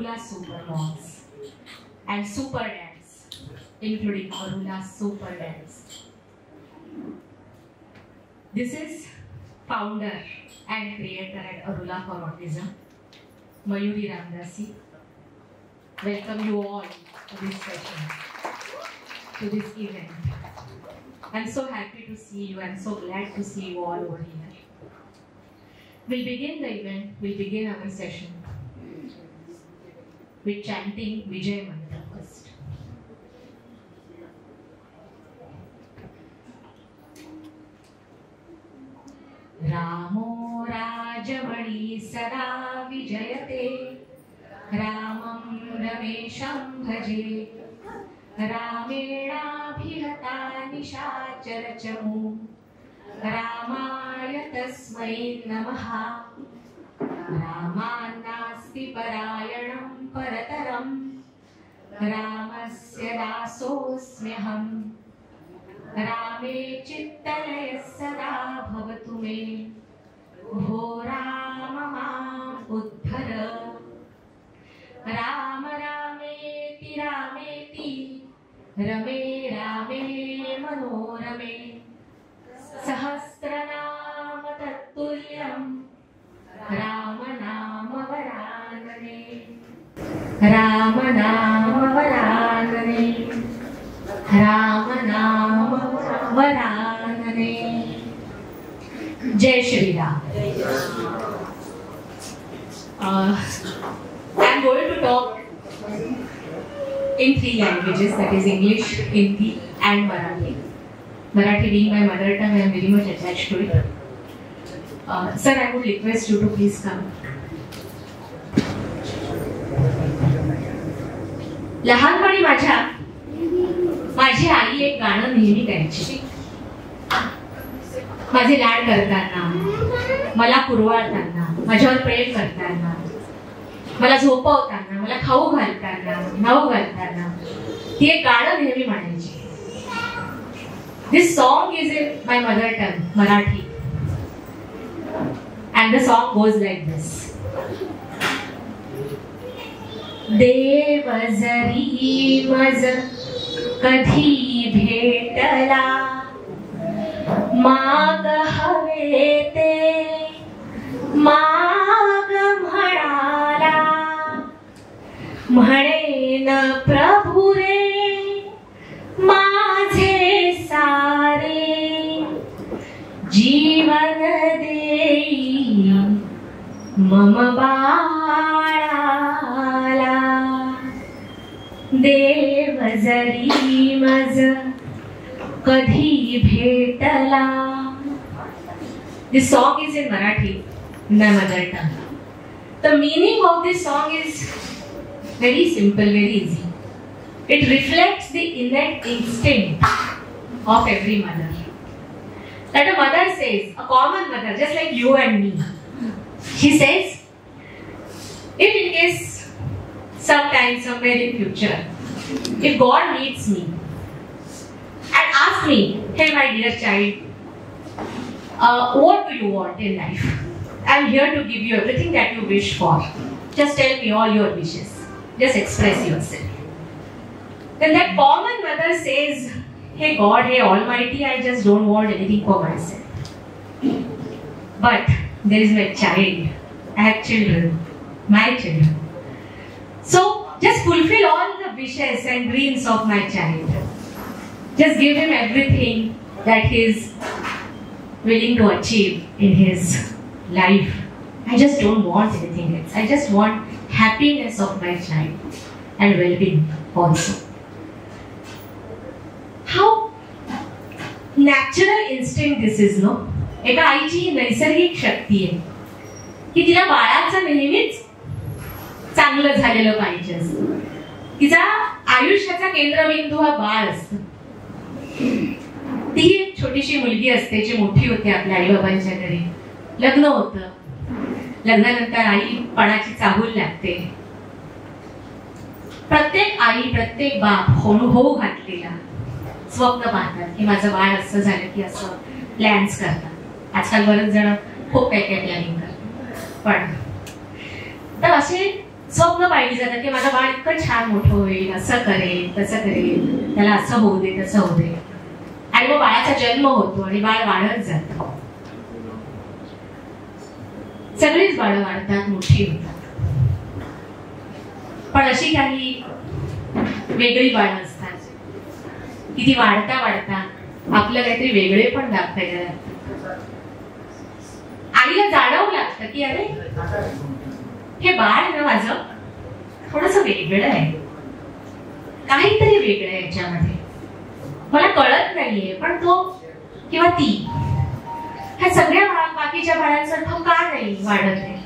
Arula Super Moms and Super Dads, including Arula Super Dads. This is founder and creator at Arula for Autism, Mayuri Ramdasi. Welcome you all to this session, to this event. I'm so happy to see you. I'm so glad to see you all over here. We'll begin the event, we'll begin our session with chanting Vijay Mantra first. Ramo Rajamani Sada Vijayate Ramam Ramesham Bhaje Ramena Bhihata Nishacharachamu Ramaya Tasmai Namaha Ramanasti Parayanam Parataram Ramasya Dasosmyaham Rame Chittalaya Sada Bhavatu Me Bho Rama Udbhara Rama Rameti Rameti Rame Rame Manorame Sahasranama Tattulyam Rama Nama Varanane Rama Nama Varanane Rama Nama Varanane. Jai Shri Ram. I'm going to talk in three languages, that is English, Hindi and Marathi. Marathi being my mother tongue, I am very much attached to it. Sir, I would request you to please come. लहानपणी माझी आई एक गाणं नेहमी गायची. माझे लाड करताना, मला कुरवाळताना, माझ्यावर प्रेम करताना, मला झोपवताना, मला खाऊ घालताना, नाव घालताना ती एक गाणं नेहमी म्हणायची. This song is in my mother tongue, Marathi. And the song goes like this. देव जरी मज कधी भेटला माग हवे ते माग म्हणाला म्हणेन प्रभु रे माझे सारे जीवन देई मम बाळाला देव जरी मज कधी भेटला. This song is in Marathi, my mother tongue. The meaning of this song is very simple, very easy. It reflects the innate instinct of every mother. That a mother says, a common mother, just like you and me, she says, if in case sometime, somewhere in future, if God meets me and asks me, hey my dear child, what do you want in life? I am here to give you everything that you wish for. Just tell me all your wishes. Just express yourself. Then that common mother says, hey God, hey Almighty, I just don't want anything for myself. But there is my child. I have children, my children. So just fulfill all the wishes and dreams of my child. Just give him everything that he is willing to achieve in his life. I just don't want anything else. I just want happiness of my child and well-being also. How natural instinct this is, no? एका आईची नैसर्गिक शक्ती आहे की तिला बाळाचं नेहमीच चांगलं झालेलं पाहिजे असतं. तिचा आयुष्याचा केंद्रबिंदू हा बाळ असतो. ती एक छोटीशी मुलगी असते जी मोठी होते आपल्या आई बाबांच्या घरी. लग्न होतं. लग्नानंतर आई पणाची चाहूल लागते. प्रत्येक आई, प्रत्येक बाप होऊ घातलेला स्वप्न पाहतात की माझं बाळ असं झालं की असं प्लॅन्स करतात. आजकाल बरेच जण खूप काही काही प्लॅनिंग करतात. पण तर असे स्वप्न पाहिली जातात की माझं बाळ इतकं छान मोठं होईल, असं करेल तसं करेल, त्याला असं होऊ दे तसं होऊ दे. आणि मग बाळाचा जन्म होतो आणि बाळ वाढत जातं. सगळीच बाळं वाढतात, मोठी होतात. पण अशी काही वेगळी बाळं असतात की ती वाढता वाढता आपलं काहीतरी वेगळे पण दाखवायला लागतं. आईला जाणवू लागतं की अरे हे बाळ ना माझं थोडंसं वेगळं आहे, काहीतरी वेगळं आहे याच्यामध्ये, मला कळत नाहीये. पण तो किंवा ती ह्या सगळ्या बाकीच्या बाळांसारखं का नाही वाढत आहे,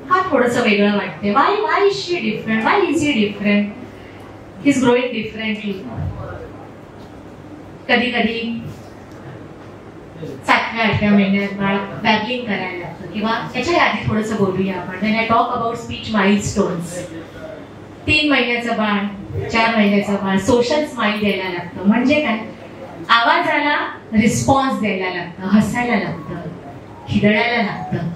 का थोडंसं वेगळं वाटते. Y is she different, Y is he different, he is growing differently. कधी कधी 7व्या-8व्या महिन्यात बाळ बॅबलिंग करायला लागतं, किंवा त्याच्या आधी थोडंसं बोलूया आपण. When I talk about speech milestones, 3 महिन्याचं बाळ, 4 महिन्याचं बाळ सोशल स्माइल द्यायला लागतं. म्हणजे काय, आवाजाला रिस्पॉन्स द्यायला लागतं, हसायला लागतं, खिदळायला लागतं.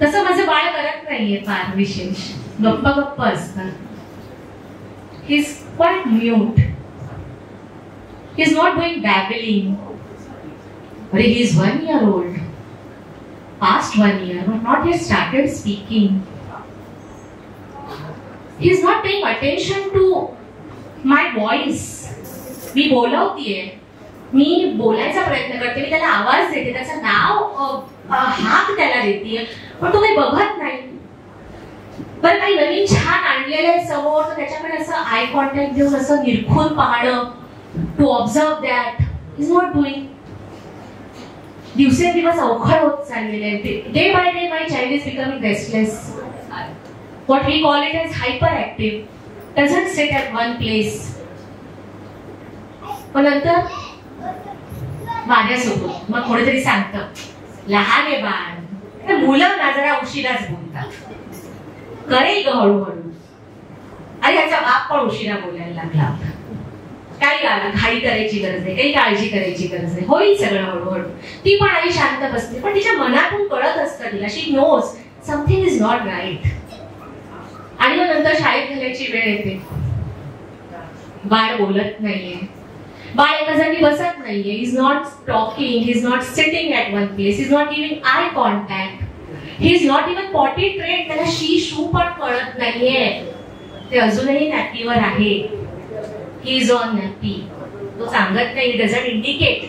तसं माझं बाळ करत नाहीये फार विशेष, गप्प गप्प असतं. He is quite mute, he is not doing babbling. But he is 1 year old, past 1 year, but not yet started speaking. He is not paying attention to my voice. मी बोलवतीये, मी बोलायचा प्रयत्न करते, मी त्याला आवाज देते, त्याचं नाव हाक त्याला देते, पण तो काही बघत नाही. बरं काही नवीन छान आणलेलं आहे समोर, तर त्याच्याकडे असं आय कॉन्टॅक्ट देऊन असं निरखून पाहणं, to observe that, is not doing. दिवसेंदिवस अवघड होत चाललेले आहे. Day by day my child is becoming restless. What we call it as hyperactive, doesn't sit at one place. पण नंतर माझ्यासोबत मग कोणीतरी सांगतं लहान आहे बाळ, मुलं ना जरा उशिराच बोलतात, करेल ग हळूहळू. अरे ह्याचा बाप पण उशिरा बोलायला लागला. काही घाई करायची गरज नाही, काही काळजी करायची गरज नाही, होईल सगळं हळूहळू. ती पण आई शांत बसते, पण तिच्या मनातून कळत असतं तिला, she knows something is not right. आणि मग नंतर शाळेत घालायची वेळ येते, बाळ बोलत नाहीये, बाळ एका जागी बसत नाहीये, is not talking, is not sitting at one place, is not giving eye contact, he is not even potty train, त्याला शी शू पण कळत नाहीये, ते अजूनही नॅपीवर आहे. ही इज ऑन नॅपी, तो सांगत नाही, डझंट इंडिकेट.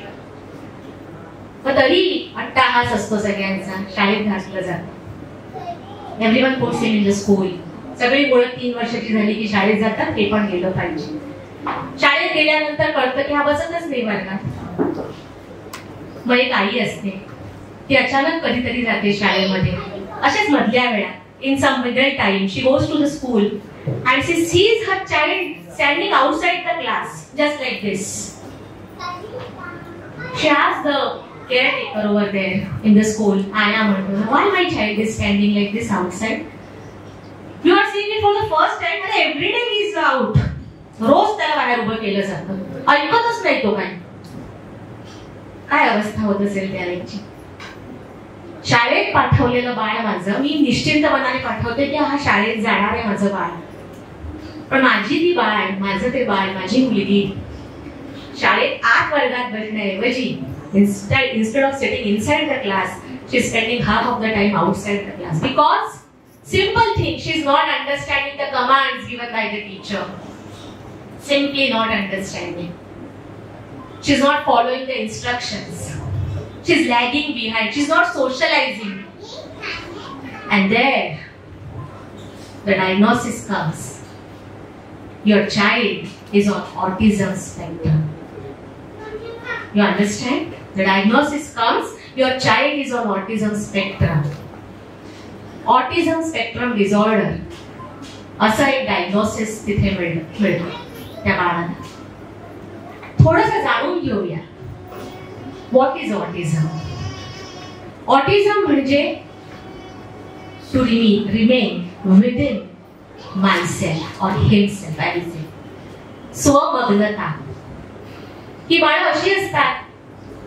पण तरी अट्टाहास असतो सगळ्यांचा. शाळेत घातलं जातं, everyone puts him in the school. सगळी मुलं 3 वर्षाची झाली की शाळेत जातात, हे पण गेलं पाहिजे. शाळेत गेल्यानंतर कळतं की हा बसतच नाही वर्गात. मग एक आई असते, ती अचानक कधीतरी जाते शाळेमध्ये, अशाच मधल्या वेळा, in some middle time she goes to the school and she sees her child standing outside the class just like this. She asks the caretaker over there in the school, Aya Mantu, why my child is standing like this outside? You are seeing it for the first time, and every day he is out. रोज त्याला बाहेर उभं केलं जातं, ऐकतच नाही तो. काय अवस्था होत असेल त्या आईची. शाळेत पाठवलेलं बाळ माझं, मी निश्चिंत मनाने पाठवते की हा शाळेत जाणार आहे माझं बाळ. पण माझी ती बाळ, माझं ते बाळ, माझी मुलगी शाळेत 8 वर्गात बसण्याऐवजी instead of sitting inside the class, she is spending half of the time outside the class. Because simple thing, she is not understanding the commands given by the teacher. Simply not understanding. She is not following the instructions. She is lagging behind. She is not socializing. And there, the diagnosis comes. Your child is on autism spectrum. You understand? The diagnosis comes, your child is on autism spectrum. Autism spectrum disorder. असं एक diagnosis तिथे मिळतं त्या बाळाला. थोडंसं जाणून घेऊया. What is autism? Autism म्हणजे to remain within myself or himself, I will say. स्वमग्नता. ही बाळं अशी असतात,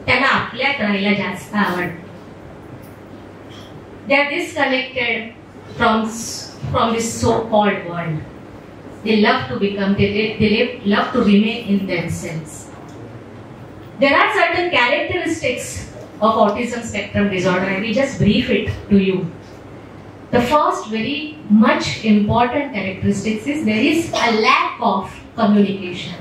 त्यांना आपल्यात राहायला जास्त आवडतं. They are disconnected from this so-called world. They love to become, they love to remain in themselves. There are certain characteristics of autism spectrum disorder. I will just brief it to you. The first very much important characteristic is there is a lack of communication.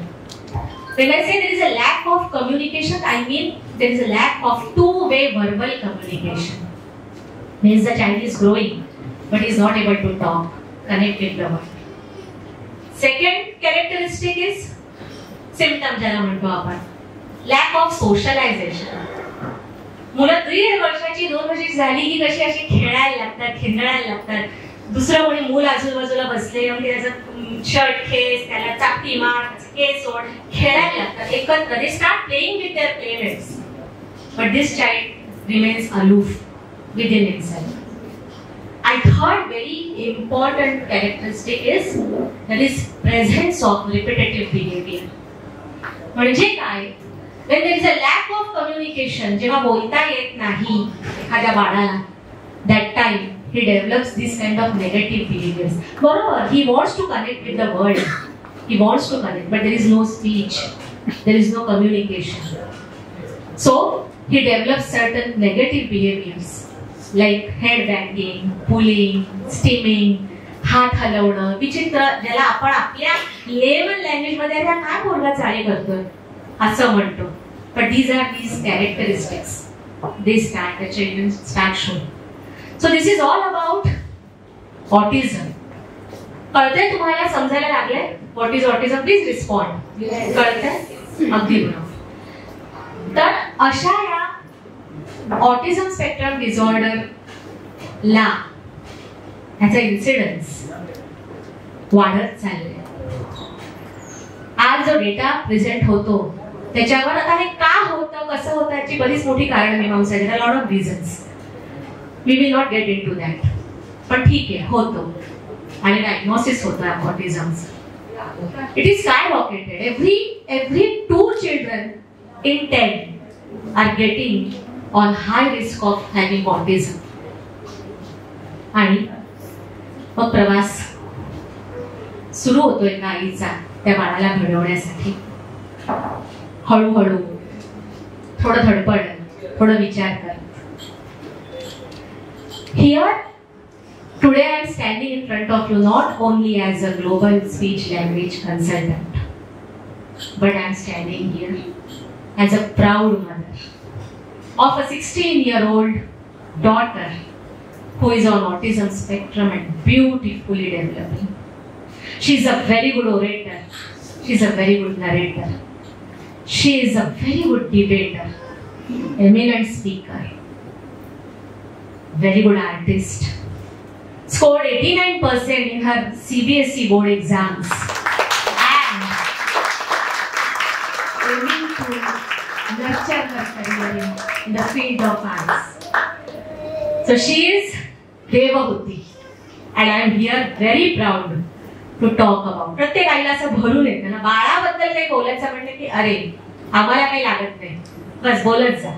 When I say there is a lack of communication, I mean there is a lack of two-way verbal communication. Means the child is growing, but is not able to talk, connect with the world. Second characteristic is symptom ज्याला म्हणतो आपण, lack of socialization. मुलं 1.5 वर्षाची 2 वर्षाची झाली की कशी अशी खेळायला लागतात, खिंडायला लागतात. दुसरं कोणी मूल आजूबाजूला बसले म्हणजे त्याचं शर्ट खेच, त्याला चापटी मार, केस सोड, खेळायला लागतात एकत्र. They start playing with their playmates, but this child remains aloof within himself. And third very important characteristic is that is presence of repetitive behavior. म्हणजे काय? When there is a lack of communication, जेव्हा बोलता येत नाही एखाद्या बाळाला, that time he develops this kind of negative behaviors. बरोबर, he wants to connect with the world, he wants to connect, but there is no speech, there is no communication. So he develops certain negative behaviors like head banging, pulling, stimming, हात हलवणं, विचित्र, ज्याला आपण आपल्या level language मध्ये काय बोलला चाळे करतोय असं म्हणतो. But these are these characteristics. They start, the children start showing. So this is all about autism. कळतंय तुम्हाला, समजायला लागलंय? What is autism? Please respond. कळतंय? अगदी बरोबर. तर अशा या ऑटिझम स्पेक्ट्रम डिसऑर्डर ला ह्याचा इन्सिडन्स वाढत चाललाय. आज जो डेटा प्रेझेंट होतो त्याच्यावर आता हे का होतं, कसं होतं याची बरीच मोठी कारण मीमांसा आहे. Lot of reasons, we will not get into that. पण ठीक आहे, होतो आणि डायग्नोसिस होतं ऑटिझमचं. It is skyrocketed. every 2 children in 10 are getting on high risk of having autism. आणि मग प्रवास सुरू होतो एका आईचा त्या बाळाला घडवण्यासाठी. हळूहळू, थोडं धडपड, थोडं विचार कर. Here today I am standing in front of you not only as a global speech language consultant, but I am standing here as a proud mother of a 16-year-old daughter who is on autism spectrum and beautifully developing. She is a very good orator. She is a very good narrator. She is a very good debater, eminent speaker, very good artist. Scored 89% in her CBSE board exams and aiming to nurture her career in the field of arts. So she is Devahuti and I am here very proud to talk about. प्रत्येक आईला असं भरून येतं ना, बाळाबद्दल काही बोलायचं म्हणलं की अरे आम्हाला काही लागत नाही, बस बोलत जा.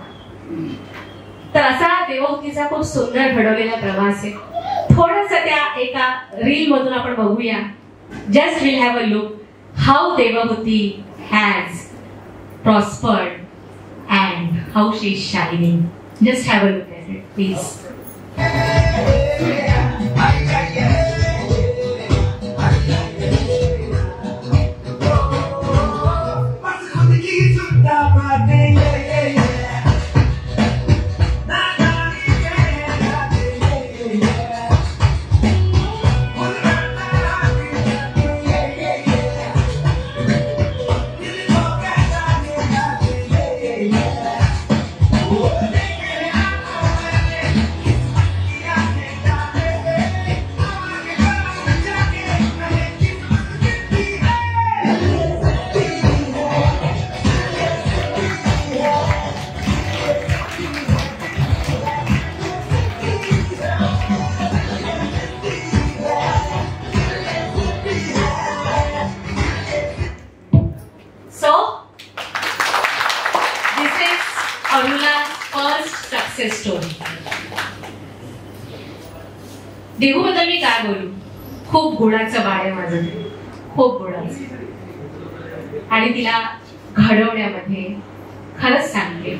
तर असा देवहुतीचा खूप सुंदर घडवलेला प्रवास आहे. थोडंसं त्या एका रील मधून आपण बघूया. Just will have a look how Devahuti has prospered and how she is shining. Just have a look at it please. देहूबद्दल मी काय बोलू, खूप गुणाचं बाळ आहे माझं, खूप गुणाचं. आणि तिला घडवण्यामध्ये खरंच सांगते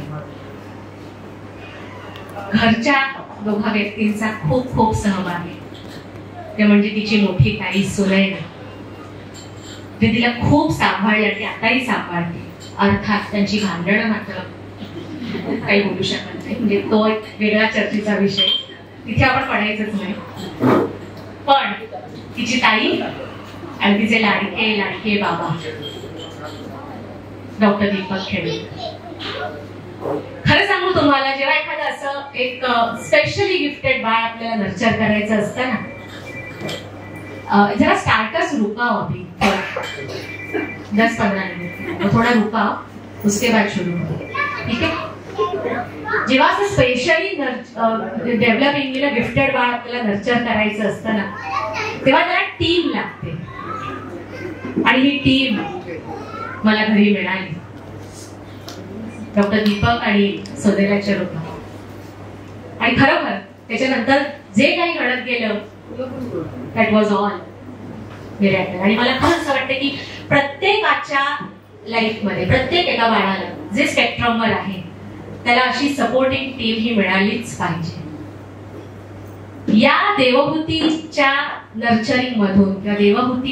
घरच्या दोघा व्यक्तींचा खूप खूप सहभाग आहे. ते म्हणजे तिची मोठी ताई सुनैना, ते तिला खूप सांभाळली आणि आताही सांभाळते. अर्थात त्यांची भांडणं मात्र काही बोलू शकत नाही, म्हणजे तो एक वेगळा चर्चेचा विषय, तिथे आपण पडायचंच नाही. पण तिची ताई आणि तिचे लाडके बाबा डॉक्टर दीपक खेडेकर. खरं सांगू तुम्हाला, जेव्हा एखादं असं एक स्पेशली गिफ्टेड बाळ आपल्याला नर्चर करायचं असतं ना, जरा स्टार्टर्स रुकाओ अभी 10-15 मिनट, थोड़ा रुकाओ, उसके बाद शुरू करो, ठीक है. जेव्हा असं स्पेशली डेव्हलपिंग गिफ्टेड बाळ आपल्याला नर्चर करायचं असतं ना, तेव्हा त्याला टीम लागते. आणि ही टीम मला घरी मिळाली डॉक्टर दीपक आणि सुनैनाच्या रूपात. आणि खरोखर त्याच्यानंतर जे काही घडत गेलं, दॅट वॉज ऑल मिरेकल. आणि मला खरंच असं वाटतं की प्रत्येकाच्या लाईफमध्ये प्रत्येक एका बाळाला जे स्पेक्ट्रमवर आहे त्याला अशी सपोर्टिंग टीम ही मिळालीच पाहिजे. या देवभूतीच्या नर्चरिंग मधून, किंवा Devbhuti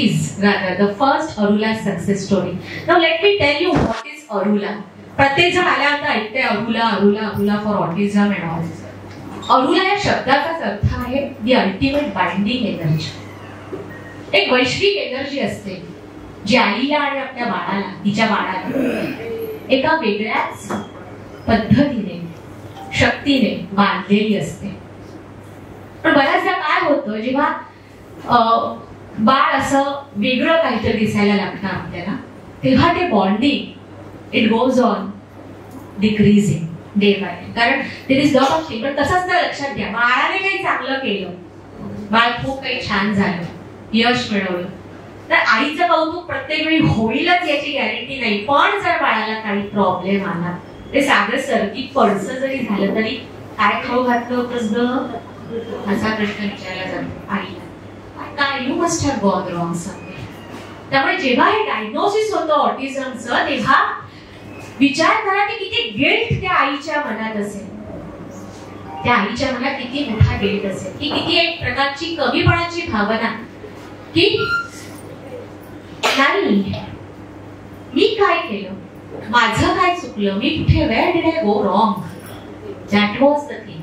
is rather the first Arula success story. Now let me tell you what is Arula. प्रत्येक जण आल्यानंतर ऐकते Arula Arula Arula for autism and all. Arula या शब्दाचाच अर्थ आहे दी अल्टिमेट बाइंडिंग एनर्जी. एक वैश्विक एनर्जी असते जी आईला आणि आपल्या बाळाला, तिच्या बाळाला एका वेगळ्याच पद्धतीने, शक्तीने बांधलेली असते. पण बऱ्याचदा काय होतं, जेव्हा बाळ असं वेगळं काहीतरी दिसायला लागतं आपल्याला, तेव्हा ते bonding it goes on decreasing day by day. कारण there is lot of thing. पण तसंच ना, लक्षात घ्या, बाळाने काही चांगलं केलं, बाळ खूप काही छान झालं, यश मिळवलं, तर आईचं कौतुक प्रत्येक वेळी होईलच याची गॅरंटी नाही. पण जर बाळाला काही प्रॉब्लेम आला, ते साधं सर्किट पडसं जरी झालं तरी काय खाऊ घातलं होतंस ग असा प्रश्न विचारला जातो आईला. काय you must have gone wrong somewhere. त्यामुळे जेव्हा हे डायग्नोसिस होतं ऑटिझमचं, तेव्हा विचार करा की किती गिल्ट त्या आईच्या मनात असेल, त्या आईच्या मनात किती मोठा गिल्ट असेल, की किती एक प्रकारची कमीपणाची भावना, की नाही मी काय केलं, माझं काय चुकलं, मी कुठे, where did I go wrong, that was the thing.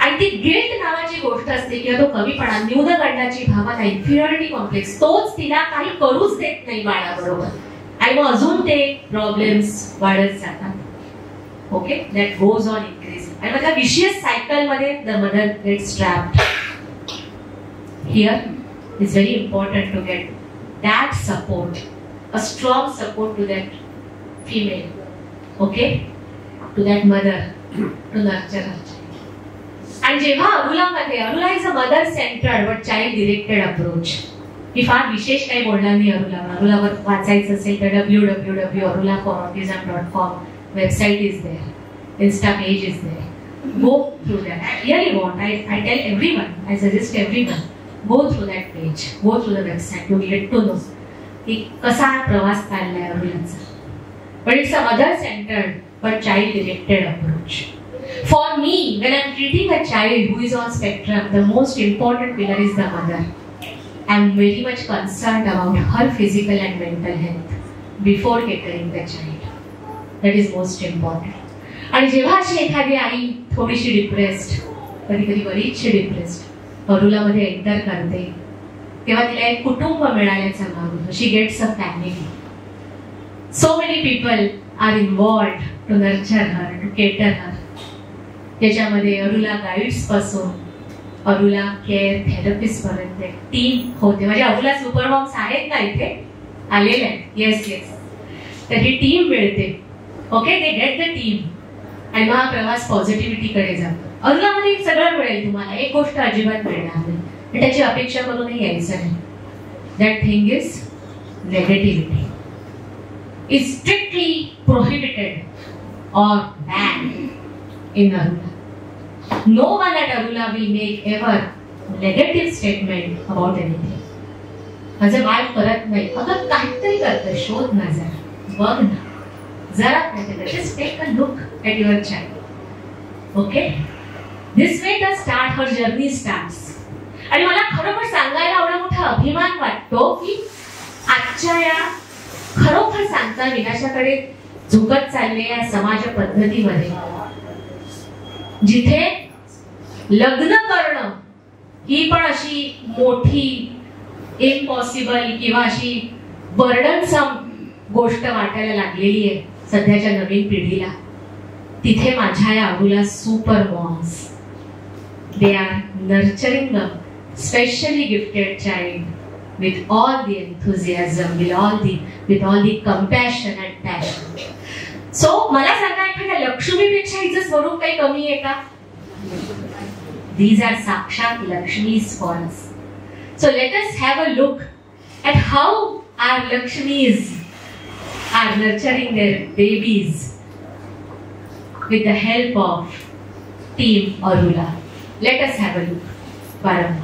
आणि ती गिल्ट नावाची गोष्ट असते, किंवा तो कमीपणा, न्यूनगंडाची भावना, इन्फिरियरिटी कॉम्प्लेक्स, तोच तिला काही करूच देत नाही बाळाबरोबर. आणि मग अजून ते प्रॉब्लेम्स वाढत जातात. Okay, that goes on increasing. आणि मग त्या विशियस सायकल मध्ये the mother gets trapped. Here is very important to get that support, a strong support to that female, okay, to that mother, to nurture her. आणि जेव्हा Arula is a mother centred but child directed approach. मी फार विशेष काही बोलणार नाही अरुलावर वाचायचं असेल तर www.arulaforautism.com website is there, insta page is there, go through that. I really want, I tell everyone, I suggest everyone, go through that page, go through the website to get to know की कसा हा प्रवास चाललाय अरुलाचा. But it's a mother-centered but child-directed approach. For me, when I'm treating a child who is on spectrum, the most important pillar is the mother. I'm very much concerned about her physical and mental health before catering the child. That is most important. आणि जेव्हा अशी एखादी आई थोडीशी depressed, कधी बरीचशी depressed अरुलामध्ये enter करते, तेव्हा तिला एक कुटुंब मिळाल्याचा भाग होतो. She gets a family. So many people are involved to nurture her, to cater her. त्याच्यामध्ये अरुला गाईड्स पासून अरुला केअर थेरपिस्ट पर्यंत टीम होते. म्हणजे अरुला सुपरमॉम्स आहेत ना इथे आलेले आहेत. Yes yes. तर ही टीम मिळते. Okay, they get the team. आणि मग हा प्रवास पॉझिटिव्हिटीकडे जातो. अरुलामध्ये सगळं मिळेल तुम्हाला, एक गोष्ट अजिबात मिळणार नाही, त्याची अपेक्षा करूनही यायचं नाही. That thing is negativity. Is strictly prohibited और ban in Arula. No one at Arula will make ever negative statement about anything. माझं बाळ करत नाही, अगं काहीतरी करतं, शोध ना जरा, बघ ना जरा, just take a look at your child. Okay? This way the start her journey starts. आणि मला खरोखर सांगायला एवढा मोठा अभिमान वाटतो की आजच्या या खरोखर सांगता विनाशाकडे झुकत चाललेल्या या समाज पद्धतीमध्ये जिथे लग्न करणं ही पण अशी मोठी इम्पॉसिबल किंवा अशी बर्डनसम गोष्ट वाटायला लागलेली आहे सध्याच्या नवीन पिढीला, तिथे माझ्या या Arula super moms, they are nurturing a specially gifted child with all the enthusiasm, with all the compassion and passion. So मला सांगा, एखाद्या लक्ष्मीपेक्षा हिचं स्वरूप काही कमी आहे का? These are साक्षात Lakshmi's for us. So let us have a look at how our Lakshmis are nurturing their babies with the help of Team Arula. Let us have a look. Param.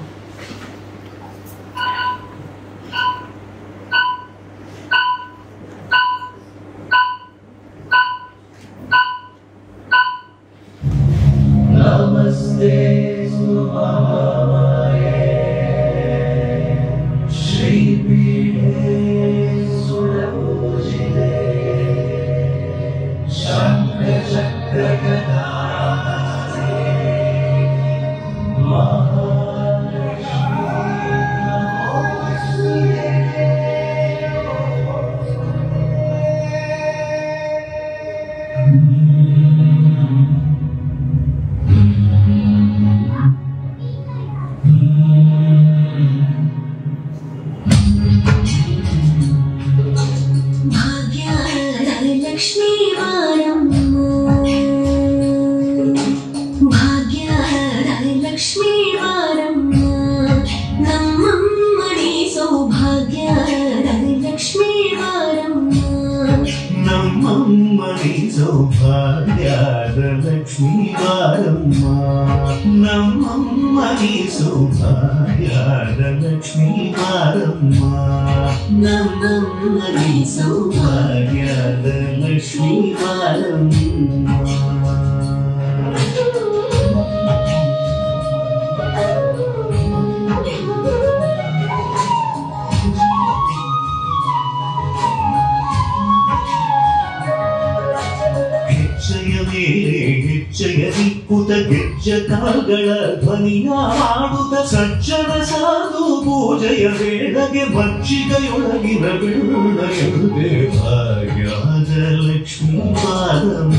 ಗಳ ಧ್ವನಿಯ ಮಾಡುತ್ತ ಸಜ್ಜನ ಸಾಧು ಪೂಜೆಯ ವೇಳೆಗೆ ಭಕ್ಷಿಗೆಯೊಳಗಿನ ಬಿಡುಗಡೆ ಭಾಗ್ಯದ ಲಕ್ಷ್ಮೀ ಪಾದಂ.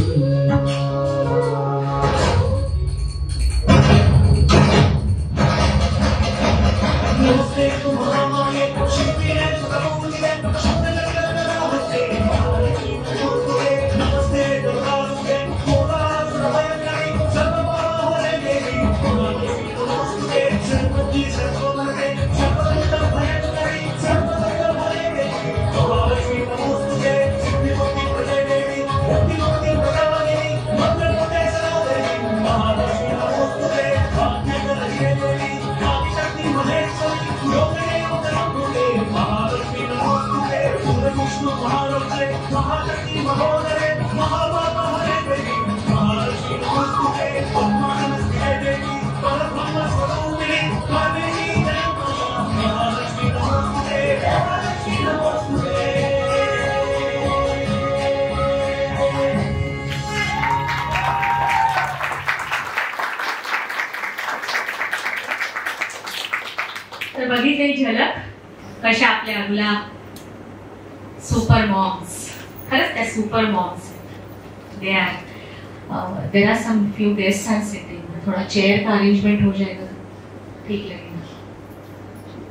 बघितली झलक कशा आपल्या अरुला सुपर मॉम्स, खरंच त्या super moms. There are some few guests are sitting, थोड़ा चेयर का अरेंजमेंट हो जाएगा ठीक लगेगा,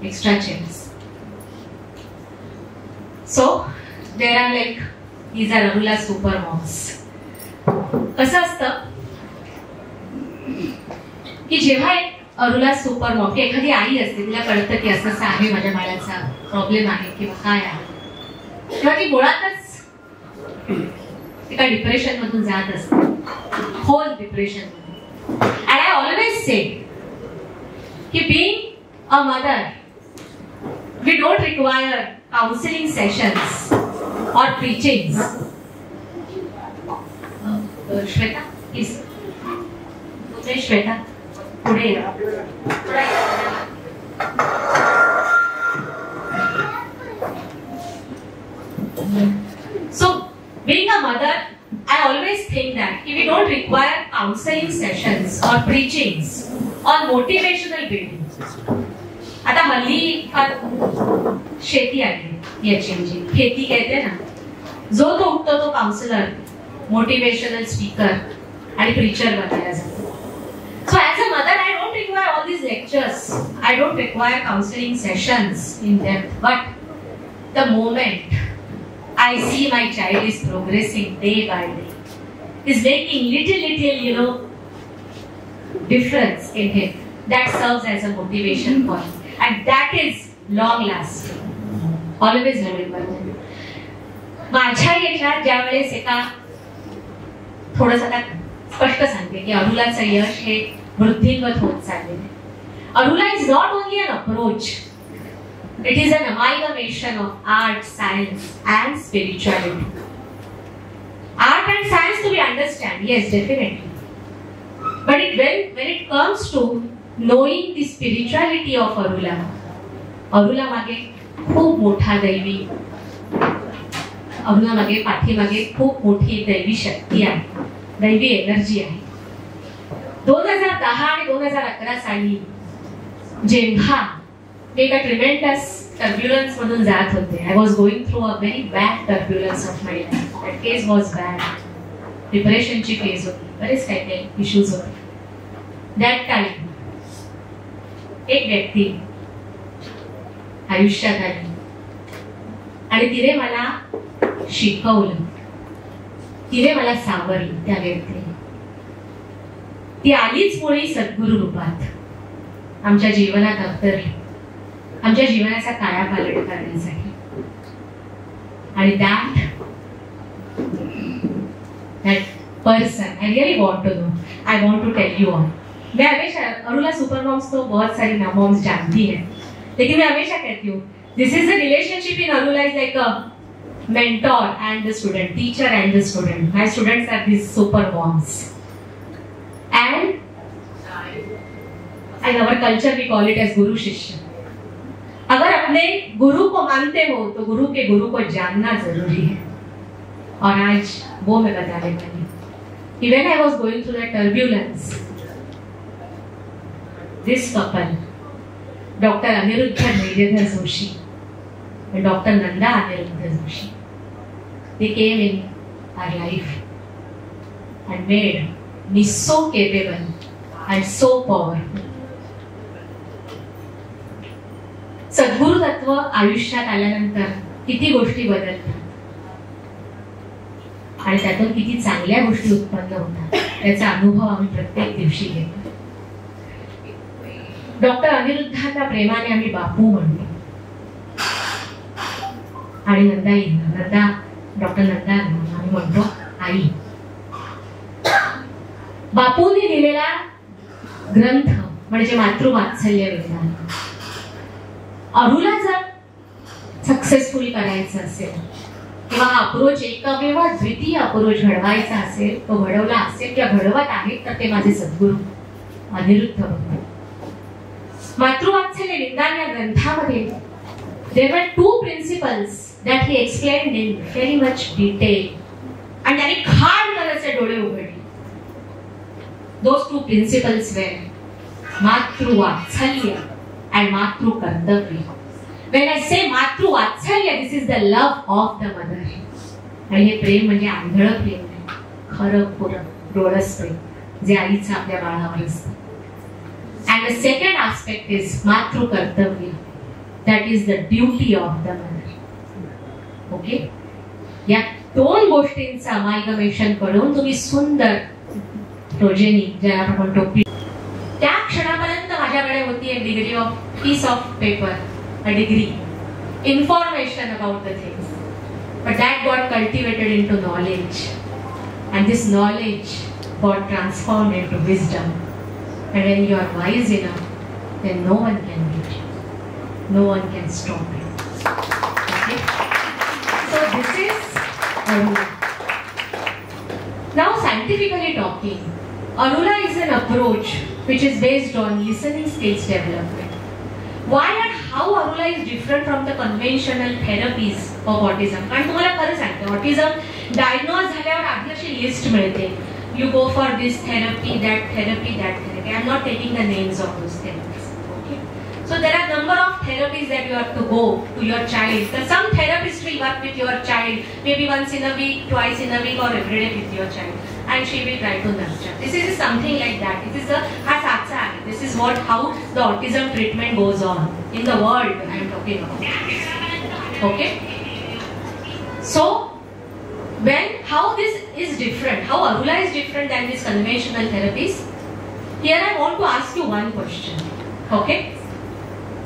extra chairs. So there are like these are Arula super moms. कसं असतं की जेव्हा एक अरुला सुपर मॉम की एखादी आई असते, तिला कळतं की असं असं आहे माझ्या बाळाचा प्रॉब्लेम आहे किंवा काय आहे, तेव्हा ती मुळातच एका डिप्रेशन मधून जात असते, खोल डिप्रेशन मध्ये. And I always say, being a mother, we don't require counseling sessions or preachings. Shweta, please. Shweta, today. So, being a mother, I always think that if we don't require counseling sessions or preachings or motivational buildings. आता हल्ली फार शेती आली याची म्हणजे खेती कहते ना, जो तो उठतो तो काउन्सिलर, मोटिवेशनल स्पीकर आणि प्रीचर बनाया जातो. So as a mother, I don't require all these lectures. I don't require counseling sessions in depth. But the moment I see my child is progressing day by day, is making little, difference in him, that serves as a motivation for him. And that is long lasting. Always remember that. माझ्या याच्यात ज्या वेळेस एका थोडंसं आता स्पष्ट सांगते की अरुलाचं यश हे वृद्धिंगत होत चाललेलं आहे. Arula is not only an approach, it is an amalgamation of art, science and spirituality. Art and science to be understand, yes, definitely. But when it comes to knowing the spirituality of अरुला मागे खूप मोठा दैवी, अरुला मागे पाठीमागे खूप मोठी दैवी शक्ती आहे, दैवी एनर्जी आहे. 2010 आणि 2011 साली जेव्हा मी एका ट्रिमेंडस टर्ब्युलन्स मधून जात होते, I was going through a very bad turbulence of my life. That case was bad. डिप्रेशनची केस होती, बरेच काही इश्यूज होते. That time एक व्यक्ती आयुष्यात आली आणि तिने मला शिकवलं, तिने मला सावरलं. त्या व्यक्तीने ती आलीच मुळी सद्गुरु रूपात आमच्या जीवनात अवतरली, आमच्या जीवनाचा कायापालट करण्यासाठी. आणि that person I really want to know, I want to tell you all. मैं हमेशा अरुला सुपर मॉम्स तो बहुत सारी मॉम्स जानती है, लेकिन मैं हमेशा कहती हूँ this is the relationship in Arula is like a mentor and the student, teacher and the student. My students are these super moms, and in our culture we call it as guru shishya. अगर अपने गुरु को मानते हो तो गुरु के गुरु को जानना जरूरी है. और आज वो मैं बताने वाली. When I was going through that turbulence, this couple, Dr. Aniruddha Nidhar Joshi and Dr. Nanda Aniruddha Joshi, they came in our life and made me so capable and so powerful. सद्गुरु तत्व आयुष्यात आल्यानंतर किती गोष्टी बदलतात आणि त्यातून किती चांगल्या गोष्टी उत्पन्न होतात, त्याचा अनुभव आम्ही प्रत्येक दिवशी घेतो. डॉक्टर अनिरुद्धाचा प्रेमाने आम्ही बापू म्हणतो आणि नंदा डॉक्टर नंदा आम्ही म्हणतो आई. बापूंनी दिलेला ग्रंथ म्हणजे मातृवात्सल्य विज्ञान. अरुला जर सक्सेसफुल करायचं असेल किंवा अप्रोच एकमेव द्वितीय अप्रोच घडवायचा असेल, तो घडवला असेल किंवा घडवत आहे, तर ते माझे सद्गुरू अनिरुद्ध बापू. मातृवात्सल्य विज्ञान या ग्रंथामध्ये there were two principles that he explained in very much detail, आणि त्यांनी खाडकर असे डोळे उघडले. Those two principles were मातृवात्सल्य and Matru Kartavya. When I say Matru Vatsalya, this is the love of the mother. आणि हे प्रेम म्हणजे आंधळं प्रेम नाही, खरं पुरं डोळस प्रेम जे आईचं आपल्या बाळावर असतं. And the second aspect is Matru Kartavya, that is the duty of the mother. Okay? या दोन गोष्टींचं अमालगमेशन करून तुम्ही सुंदर प्रोजेनी ज्याला आपण म्हणतो, त्या क्षणापर्यंत माझ्याकडे होती एक degree of peace of paper, a degree, information about the things, but that got cultivated into knowledge, and this knowledge got transformed into wisdom. And when you are wise enough, then no one can beat you. No one can stop you. Okay? So this is Arula. Now scientifically talking, Arula is an approach which is based on listening skills development. Why and how Arula is different from the conventional therapies of autism? कारण तुम्हाला खरं सांगते, autism diagnose झाल्यावर आधी अशी list मिळते. You go for this therapy, that therapy, that therapy. I am not taking the names of those therapies. Okay? So there are number of therapies that you have to go to your child. Some therapist will work with your child maybe once in a week, twice in a week, or every day with your child, and she will try to nurture. This is something like that. It is this is how the autism treatment goes on in the world. I am talking about. Okay. So how this is different, how Arula is different than these conventional therapies. Here I want to ask you one question. Okay?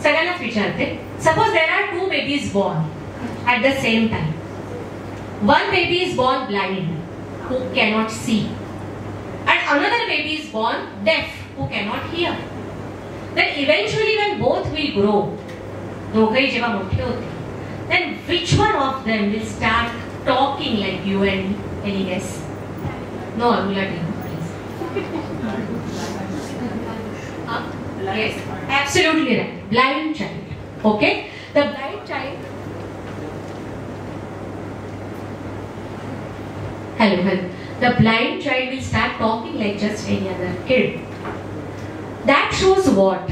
सगळ्यांनाच विचारते. Suppose there are two babies born at the same time. One baby is born blind, who cannot see, and another baby is born deaf, who cannot hear. Then eventually when both will grow, दोघेही जेव्हा मोठे होते, then which one of them will start talking like you and any guess? No, Arula, please. Yes, absolutely right. Blind child. Okay, the blind child. Hello. The blind child will start talking like just any other kid. That shows what?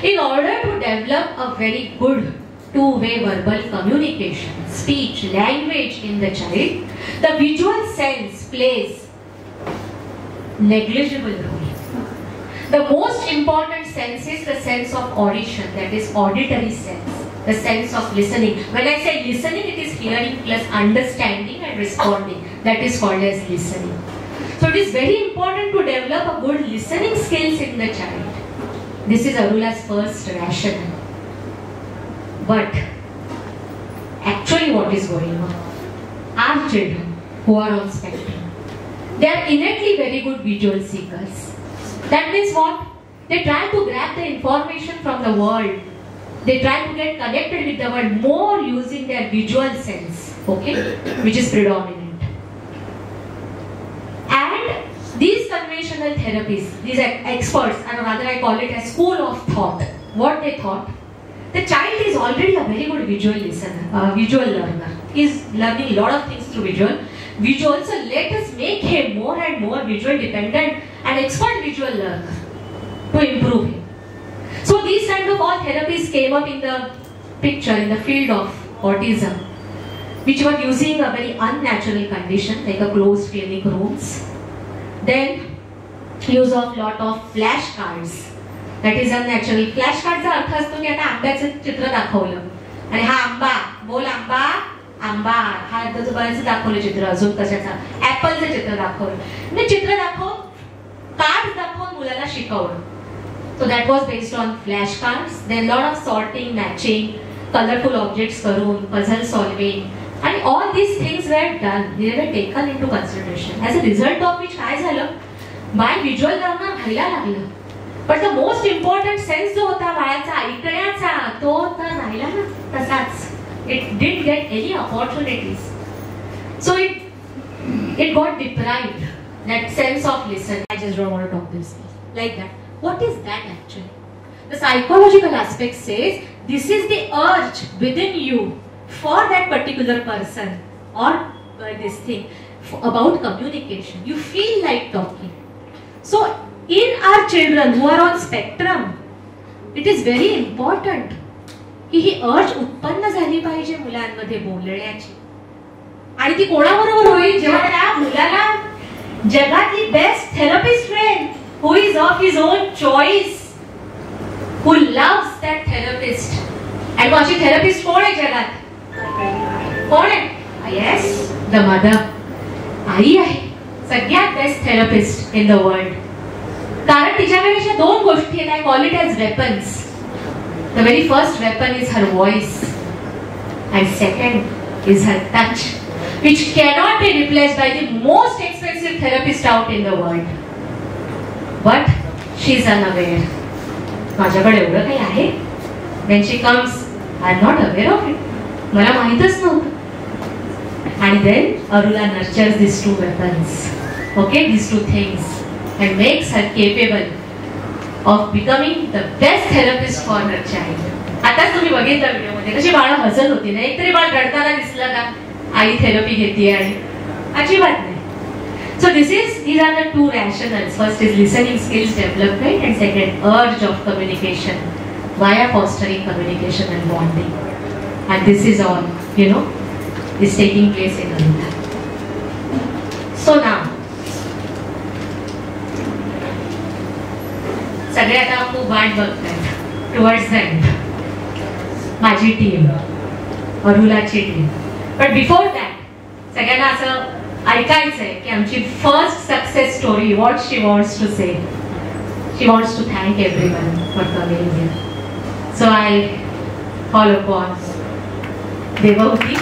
In order to develop a very good two-way verbal communication, speech, language in the child, the visual sense plays negligible role. The most important sense is the sense of audition, that is auditory sense, the sense of listening. When I say listening, it is hearing plus understanding and responding. That is called as listening. So it is very important to develop a good listening skills in the child. This is Arula's first rationale. But actually what is going on? Our children who are on spectrum, they are innately very good visual seekers. That means what? They try to grab the information from the world. They try to get connected with the world more using their visual sense, okay, which is predominant. And these conventional therapies, these experts, and rather I call it a school of thought, what they thought, the child is already a very good visual listener, visual learner. He is learning a lot of things through visual. So let us make him more and more visual dependent and expert visual learner to improve him. So these kind of all therapies came up in the picture in the field of autism, which were using a very unnatural condition like a closed clinic rooms. Then use of lot of flashcards. That is unnatural. फ्लॅशकार्डचा अर्थ असतो की आता आंब्याचं चित्र दाखवलं आणि हा आंबा, बोल आंबा, आंबा, हा बरेच दाखवलं चित्र, अजून कशाचा, ऍपलचं चित्र दाखवलं. म्हणजे चित्र दाखवून, कार्ड दाखवून मुलाला शिकवलं. So that was based on flashcards. Then lot of sorting, matching, colorful objects करून, puzzle solving, and all these things were done. They were taken into consideration. As a result of which काय झालं? My visual learner व्हायला लागलं. But the most important sense जो होता बाळाचा ऐकण्याचा तो तर राहिला ना तसाच. It didn't get any opportunities. So it got deprived. That sense of listening. I just don't want to talk this like that. What is that actually? The psychological aspect says this is the urge within you for that particular person or this thing about communication. You feel like talking. So in our children who are on spectrum, it is very important की ही urge उत्पन्न झाली पाहिजे मुलांमध्ये बोलण्याची. आणि ती कोणाबरोबर होईल जेव्हा त्या मुलाला जगातली बेस्ट थेरपिस्ट मिळेल who is of his own choice, who loves that therapist. आणि अशी थेरपिस्ट कोण आहे जगात? कोण आहे? Yes, the mother. आई आहे सगळ्यात best therapist in the world. कारण तिच्याकडे अशा दोन गोष्टी आहेत. I call it as weapons. The very first weapon is her voice and second is her touch. which cannot be replaced by the most expensive therapist out in the world. But she is unaware. माझ्याकडे एवढं काही आहे. When she comes, I am not aware of it. मला माहीतच नव्हतं. And then Arula nurtures these two weapons, okay, these two things, and makes her capable of becoming the best therapist for her child. आताच तुम्ही बघितलं व्हिडिओमध्ये कशी बाळ हसत होती ना. एकतरी बाळ रडताना दिसलं का आई थेरपी घेते आणि अजिबात नाही. So these are the two rationals. First is listening skills development, and second urge of communication via fostering communication and bonding. And this is all, is taking place in Arula. So now, सगळे आता खूप वाट बघतायत towards the end. माझी team, अरुलाची team. But before that सगळ्यांना असं ऐकायचंय की आमची first success story, what she wants to say. She wants to thank everyone for coming here. So I call upon Devahuti.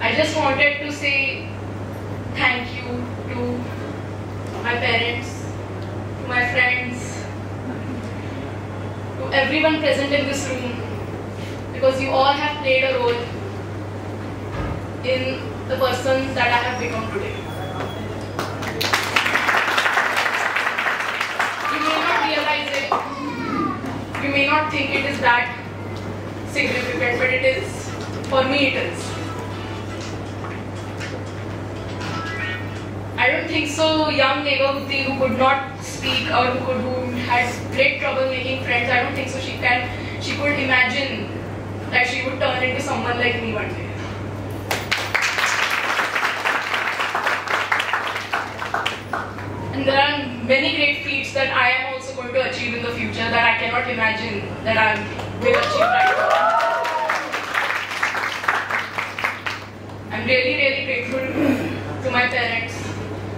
I just wanted to say thank you to my parents, to my friends, to everyone present in this room, because you all have played a role in the person that I have become today. You may not realize it, you may not think it is that significant, but it is. For me it is. I don't think so young Devahooty, who could not speak or who had great trouble making friends, I don't think so she could imagine that she would turn into someone like me one day. And there are many great feats that I am also going to achieve in the future that I cannot imagine that I will achieve right now. I'm really, really grateful to my parents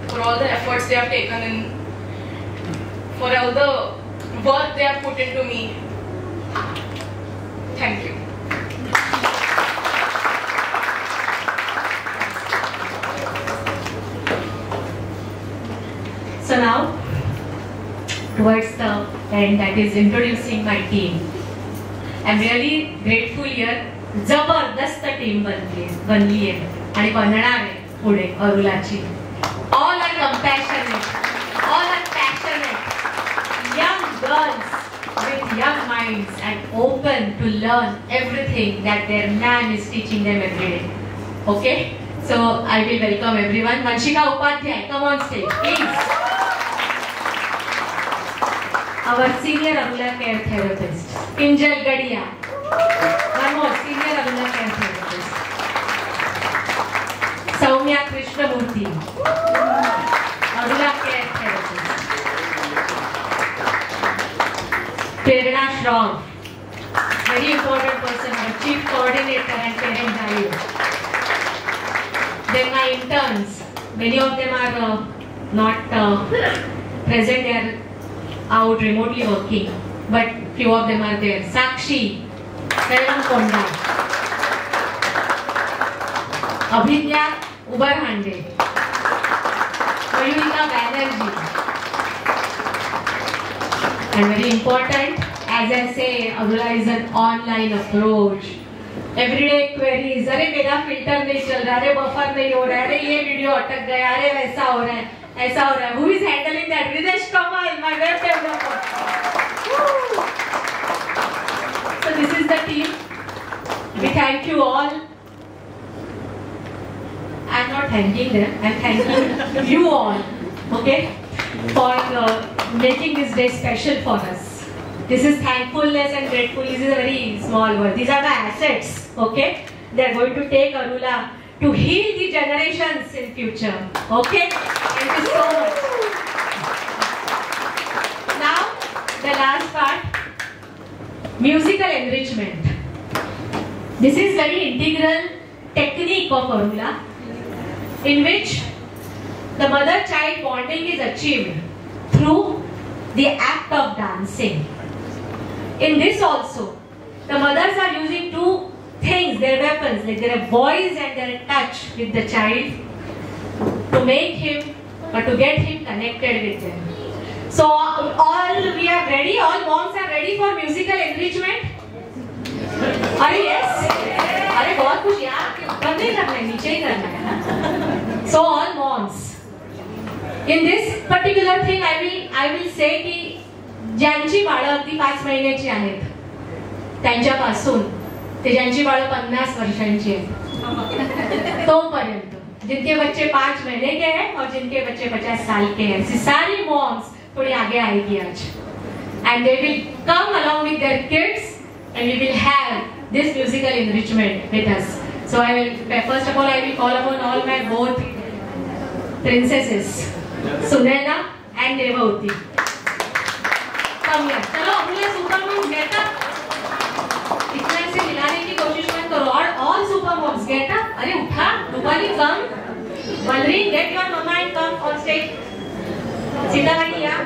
for all the efforts they have taken in, for all the work they have put into me. Thank you. So now, towards the end, that is introducing my team. I'm really grateful here. जबरदस्त team बनली आहे आणि बनणार आहे पुढे अरुलाची. All are compassionate, all are passionate, young girls with young minds and open to learn everything that their man is teaching them every day. Okay, so I will welcome everyone. Vanshika Upadhyay, come on stage, please. Our senior Arula care therapist, Kinjal Gadia. One more senior Arula care therapist, Soumya Krishnamurthy, Arula care therapist. Prerna Shroff, very important person, our chief coordinator and parent guide. Then my interns, many of them are not present, they are out remotely working, but few of them are there. Sakshi, Karan Konda, Abhidya Ubarhande, Mayurika Banerjee. And very important, as I say, Arula is an online approach. Everyday queries, अरे मेरा filter नहीं चल रहा, अरे buffer नहीं हो रहा है, अरे ये video अटक गया, अरे वैसा हो रहा है, ऐसा हो रहा है. Who is handling that? Ridesh Kamal, my web developer. So this is the team. We thank you all. I'm not thanking them, I'm thanking you all, okay, for making this day special for us. This is thankfulness and gratefulness is a very small word. These are my assets, okay. they are going to take Arula to heal the generations in future. Okay? Thank you so much. Now, the last part, musical enrichment. This is very integral technique of Arula, in which the mother-child bonding is achieved through the act of dancing. In this also, the mothers are using two things, their weapons, like their voice and their touch with the child, to make him or to get him connected with them. So all we are ready, all moms are ready for musical enrichment? Are you yes? अरे बहुत कुछ यार बंद नहीं करना है, नीचे ही करना है ना. So all moms, in this particular thing I will say की ज्यांची बाळं अगदी 5 महिन्याची आहेत त्यांच्यापासून ते ज्यांची बाळं 50 वर्षांची आहेत तोपर्यंत, जिनके बच्चे 5 महीने के हैं और जिनके बच्चे 50 साल के हैं, ऐसी सारी मॉम्स थोड़ी आगे आएगी आज, and they will come along with their kids and we will have this musical enrichment with us. So I will first of all I will call upon all my both princesses, Sunela and Devavati. Come here. चलो अपने super moms get up. इतना से मिलाने की कोशिश मत करो. और all super moms get up. अरे उठा. Rupali come. Valreen get your mama and come on stage. सीधा बैठी या.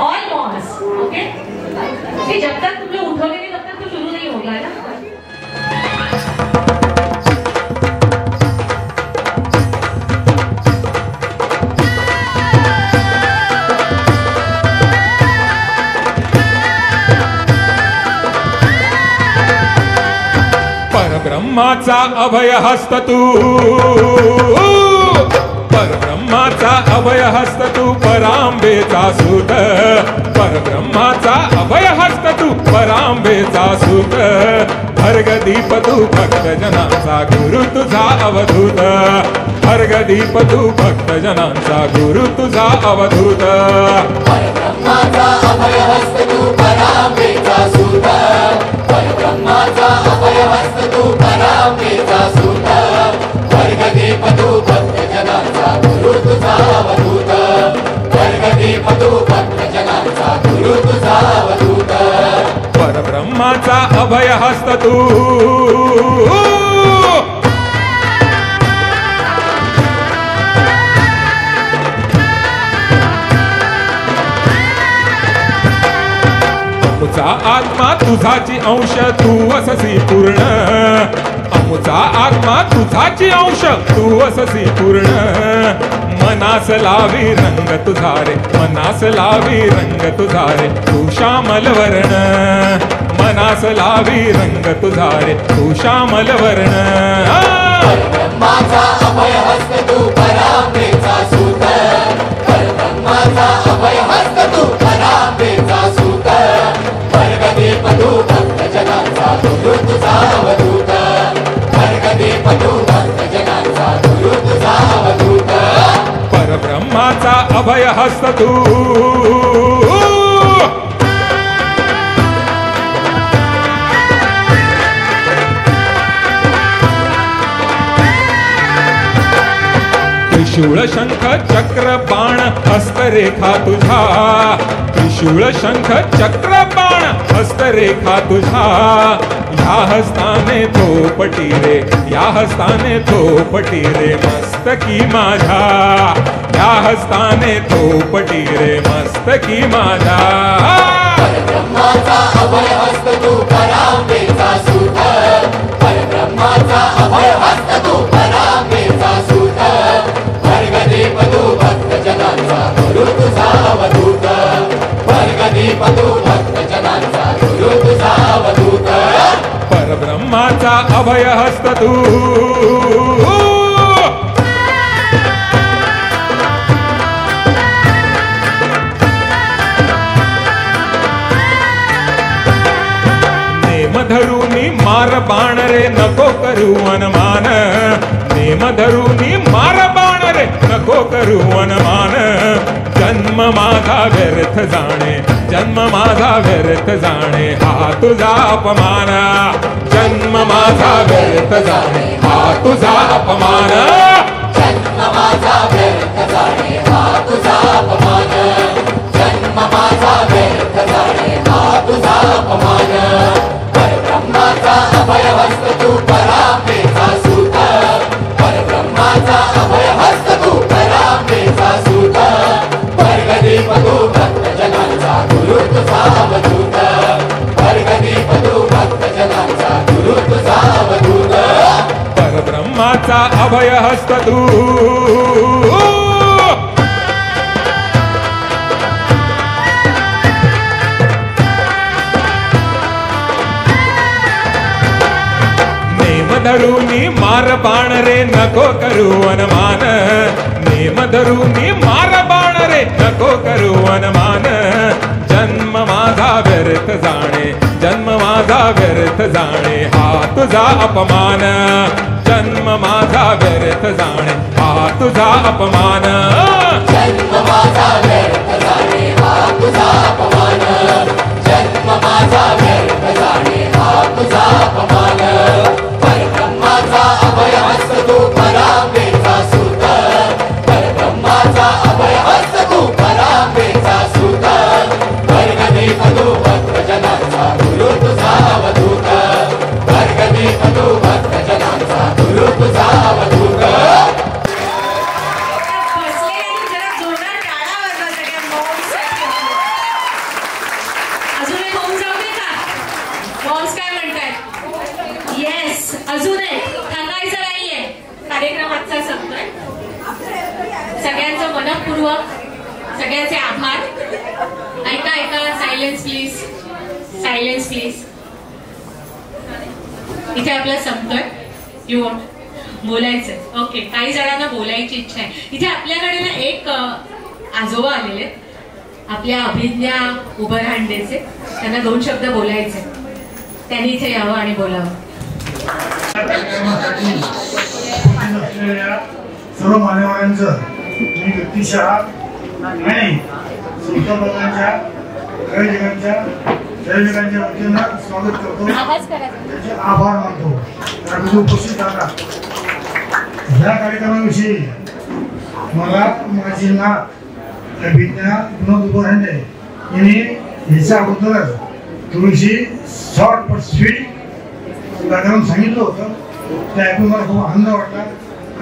All moms, okay? कि जब तक तुम लोग उठोगे नहीं तब तक तो शुरू नहीं होगा ना. परब्रह्माचा अभय हस्त तू, परब्रह्माचा अभय हस्त तू परांबेचा सूत, परब्रह्माचा अभय हस्त तू परांबेचा सूत, भर्गदीप तू भक्तजनांचा गुरु तुझा अवधूत, भर्गदीप तू भक्तजनांचा गुरु तुझा अवधूत. परब्रह्माचा अभय हस्त तू परांबेचा सूत, परब्रह्माचा अभय हस्त तू परांबेचा सूत, भर्गदीप तू भक्तजनांचा गुरु तुझा अवधूत, भर्गदीप तू भक्तजनांचा गुरु तुझा अवधूत. परब्रह्माचा अभय हस्त तू, अमुचा आत्मा तुझाची अंश तू अससी पूर्ण, अमुचा आत्मा तुझाची अंश तू अससी पूर्ण, मनास लावी रंग तुझा रे, मनास लावी रंग तुझा रे तू श्यामल वर्ण, मनास लावी रंग तुझा रे तू श्यामल वर्ण. परब्रह्माचा अभय हस्त तू परांबेचा सूत, परब्रह्माचा अभय हस्त तू परांबेचा सूत, भर्गदीप तू भक्तजनांचा गुरु तुझा अवधूत, भर्गदीप तू भक्तजनांचा गुरु तुझा अवधूत. परब्रह्माचा अभय हस्त तू, त्रिशूळ शंख चक्र बाण हस्तरेखा तुझा, त्रिशूळ शंख चक्र बाण हस्तरेखा तुझा, या हस्ताने थोपटी रे, या हस्ताने थोपटी रे मस्तकी माझा, या हस्ताने थोपटी रे मस्तकी माझा. परब्रह्माचा अभय हस्त तू परांबेचा सूत, परब्रह्माचा अभय हस्त तू परांबेचा सूत, भर्गदीप तू भक्तजनांचा गुरु तुझा अवधूत, भर्गदीप तू भक्तजनांचा गुरु तुझा अवधूत. परब्रह्माचा अभय हस्त तू, नेम धरुनी मार बाण रे नको करू अनुमान, नेम धरुनी मार बाण रे नको करू अनुमान, जन्म माझा व्यर्थ जाणे, जन्म माझा व्यर्थ जाणे, हा तुझा अपमान, जन्म माझा व्यर्थ जाणे, हा तुझा अपमान, जन्म माझा व्यर्थ जाणे, हा तुझा अपमान, जन्म माझा व्यर्थ जाणे, हा तुझा अपमान, परब्रह्माचा अभयहस्त तू परांबेचा सूत, परब्रह्माचा अभयहस्त तू परांबेचा सूत, वर्गदीप तू भक्तजनांचा गुरु तुझा अवधूत, वर्गदीप तू भक्तजनांचा गुरु तुझा अवधूत, परब्रह्माचा अभयहस्त तू धरुनी मार बाण रे नको करू अनुमान, नेम धरुनी मार बाण रे नको करू अनुमान, जन्म माझा व्यर्थ जाणे, जन्म माझा व्यर्थ जाणे, हा तुझा अपमान, जन्म माझा व्यर्थ जाणे, हा तुझा अपमान, जन्म माझा व्यर्थ जाणे, हा तुझा अपमान, जन्म माझा व्यर्थ जाणे, हा तुझा अपमान, परब्रह्माचा अभयहस्त तू परांबेचा सूत, परब्रह्माचा अभयहस्त तू परांबेचा सूत, वर्गदीप तू भक्तजनांचा गुरु तुझा अवधूत, वर्गदीप तू भक्तजनांचा गुरु तुझा अवधूत. अजून एक होऊन जाऊ दे का? बॉस काय म्हणतायत? येस, अजून एक थांबायचं नाहीये. कार्यक्रम आजचा संपतोय. सगळ्यांचं मनपूर्वक सगळ्यांचे आभार. ऐका ऐका, सायलेन्स प्लीज, सायलेन्स प्लीज. इथे आपलं संपतोय. यू वॉन्ट बोलायचं? ओके, काही जणांना बोलायची इच्छा आहे. इथे आपल्याकडे ना एक आजोबा आलेले, आपल्या अभिज्ञा उभरहांडेचे. त्यांना 2 शब्द बोलायचे. त्यांनी इथे यावं आणि बोलावं. सर्व मान्यवरांचं मी व्यक्तिशः आणि संस्थापकांच्या आयोजकांच्या वतीनं स्वागत करतो. त्याचे आभार मानतो. त्यामध्ये उपस्थित राहता ह्या कार्यक्रमाविषयी मला माझी नात अभिज्ञा विनोद उभरहांडे यांनी ह्याच्या अगोदरच थोडीशी शॉर्ट बट स्वीट प्रकरण सांगितलं होतं. ते ऐकून मला खूप आनंद वाटला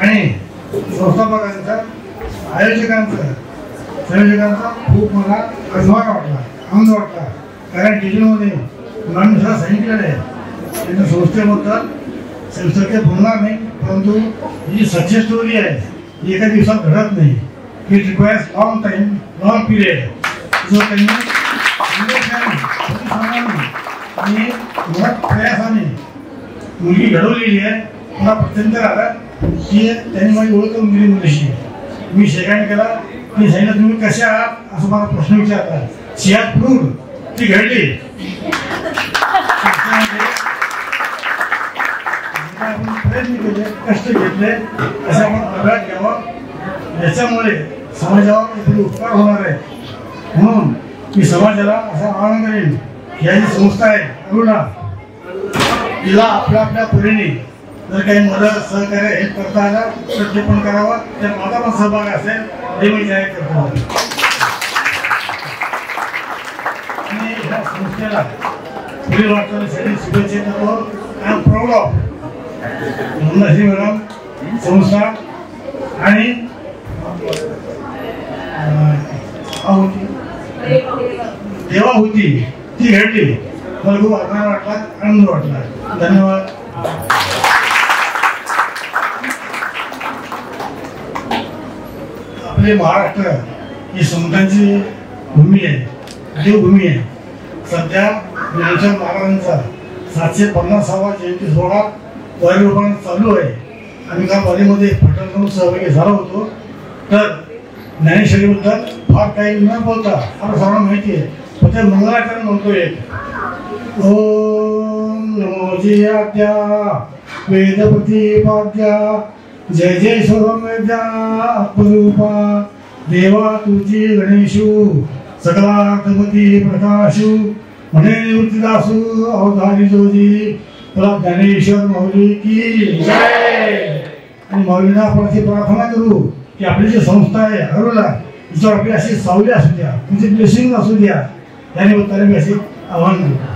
आणि संस्थापकांचा संयोजकांचा खूप मला अभिमान वाटला, आनंद वाटला. कारण डिटेलमध्ये मुलांनी सुद्धा सांगितलेलं आहे. त्यांच्या संस्थेबद्दल संस्थेचे बोलणार नाही, परंतु ही जी सक्सेस स्टोरी आहे ही एका दिवसात घडत नाही. It requires long time, long period. जो त्यांनी आणि प्रयासाने मुलगी घडवलेली आहे. मला प्रत्यंत आला की त्यांनी माझी ओळख करून दिली मुलीशी. मी सेकंड केला की सांगितलं तुम्ही कशा आहात असं मला प्रश्न विचारला. सियात प्रूव्ड ती घडली. प्रयत्न केले, कष्ट घेतले, असं आपण अभ्यास घ्यावा. याच्यामुळे समाजावर उपकार होणार आहे. म्हणून मी समाजाला असं आवाहन करेन की ही संस्था आहे अरुणा, तिला आपल्या आपल्या परीने जर काही मदत सहकार्य हे करता आलं तर ते पण करावं. त्यात माझा पण सहभाग असेल हे मी जाहीर करतो. आणि ह्या संस्थेला पुढील वाटचालीसाठी शुभेच्छा देतो. I am proud of Nandashri madam, संस्था आणि देवा होती ती घडली. मला खूप आभार वाटला, आनंद वाटला. धन्यवाद. आपले महाराष्ट्र ही संतांची भूमी आहे, देवभूमी आहे. सध्या ज्ञानेश्वर महाराजांचा 750वा जयंती सोहळा वारीरूपाने चालू आहे. आम्ही काल वारीमध्ये पठण सहभागी झालो होतो. तर ज्ञानेश्वरीबद्दल फार काही न बोलता फार सर्वांना माहिती आहे, पण ते मंगलाचरण म्हणतो एक. ओम नमो जयात्या वेदप्रतिपाद्या जय जय स्वरमेद्या आत्मरूपा देवा तुझी गणेशू सकलार्थपती प्रकाशू म्हणे निवृत्तीदासू अवधारी जोजी तुला ज्ञानेश्वर माऊली की जय. आणि माऊलींना आपण अशी प्रार्थना करू की आपली जी संस्था आहे अरुला तिच्यावर आपली अशी सावली असू द्या, तुमची ब्लेसिंग असू द्या, या निमित्ताने मी अशी आव्हान करतो.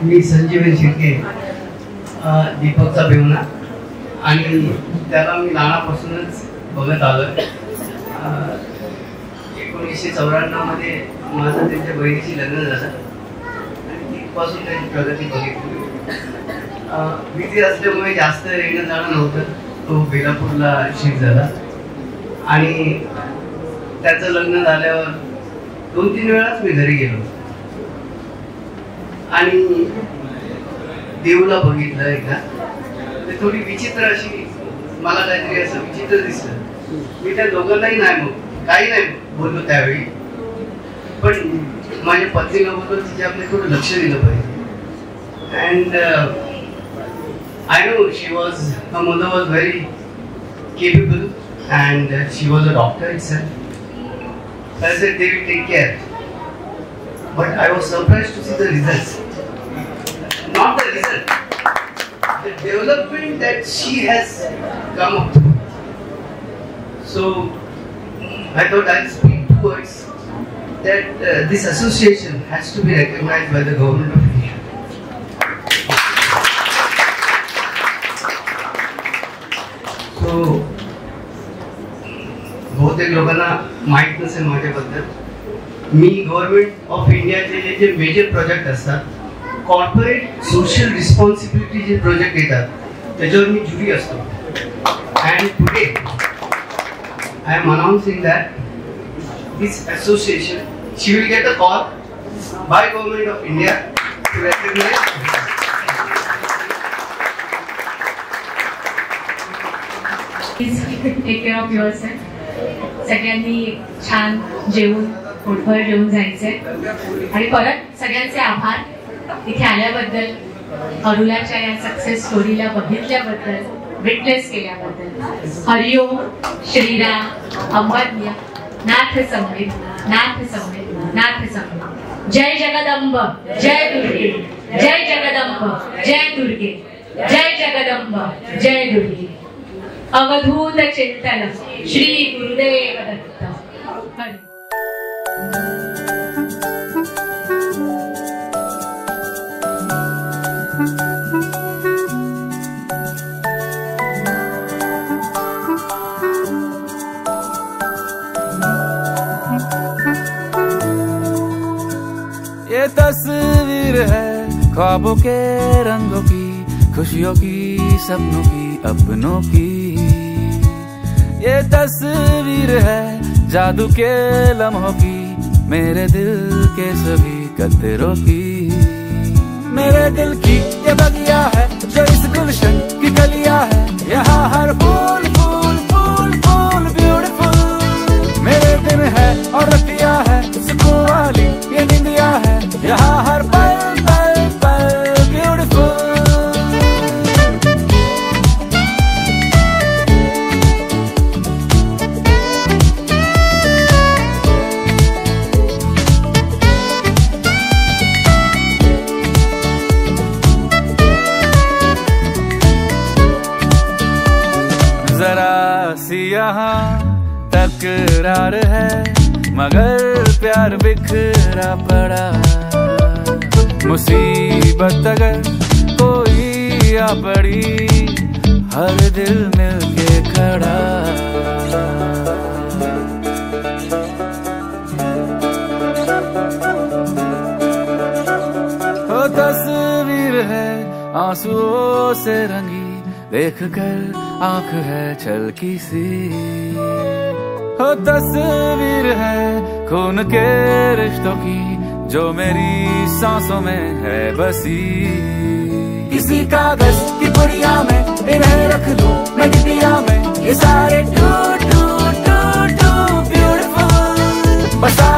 मी संजीवन शिर्के, दीपकचा बेवना, आणि त्याला मी लहानापासूनच बघत आलो. 1994 मध्ये माझं त्यांच्या बहिणीशी लग्न झालं आणि तिथपासून त्यांची प्रगती बघितली. बिझी असल्यामुळे जास्त येणं जाणं नव्हतं. तो बेलापूरला शिफ्ट झाला आणि त्याचं लग्न झाल्यावर 2-3 वेळाच मी घरी गेलो आणि देऊला बघितलं एकदा. ते थोडी विचित्र अशी, मला काहीतरी असं विचित्र दिसलं. मी त्या दोघांनाही काही नाही बोललो त्यावेळी, पण माझ्या पत्नीला बोललो तिच्याकडे थोडं लक्ष दिलं पाहिजे. And I know she was, her mother was very capable and she was a doctor itself. So I said they will take care. But I was surprised to see the results. Not the result, the development that she has come up to. So I thought I'll speak two words that this association has to be recognized by the government of India. So बहुतेक लोकांना माहित नसेल माझ्याबद्दल. मी government of इंडियाचे जे major project असतात, corporate social responsibility जे project येतात त्याच्यावर मी ज्युरी असतो. And today I am announcing that this association she will get a call by government of India to recognise. Take care of yourself. सगळ्यांनी छान जेवून पोटभर जेवून जायचंय. आणि परत सगळ्यांचे आभार इथे आल्याबद्दल, अरुलाच्या या सक्सेस स्टोरीला बघितल्याबद्दल, विटनेस केल्याबद्दल. हरिओम, श्रीराम, अंबज्ञ, नाथ समवेत, नाथ समवेत, नाथ समवेत. जय जगदंब, जय दुर्गे, जय जगदंब, जय दुर्गे, जय जगदंब, जय दुर्गे. अवधूत चिंतन श्री गुरुदेव दत्त. हरि. ये तस्वीर है ख्वाबों के रंगों की, खुशियों की, सपनों की, अपनों की. ये तस्वीर है जादू के लम्हों की, मेरे दिल के सभी कतरों की. मेरे दिल की ये बगिया है जो इस गुलशन की कलिया है, यहाँ हर फूल फूल फूल फूल ब्यूटीफुल. मेरे दिन है और रतिया है, सुकून वाली ये निंदिया है, यहाँ हर पल पल पल ब्यूटीफुल. जरा सी यहाँ तकरार है, मगर प्यार बिखरा पड़ा. मुसीबत अगर कोई आ पड़ी, हर दिल मिलके खड़ा. वो तस्वीर है आंसुओं से रंगी, देख कर आंख है छलकी सी. हो तस्वीर है खून के रिश्तों की जो मेरी सांसों में है बसी। किसी कागज की पुड़िया में इन्हें रख लूं मैं डिबिया में, ये सारे too too too too beautiful बसा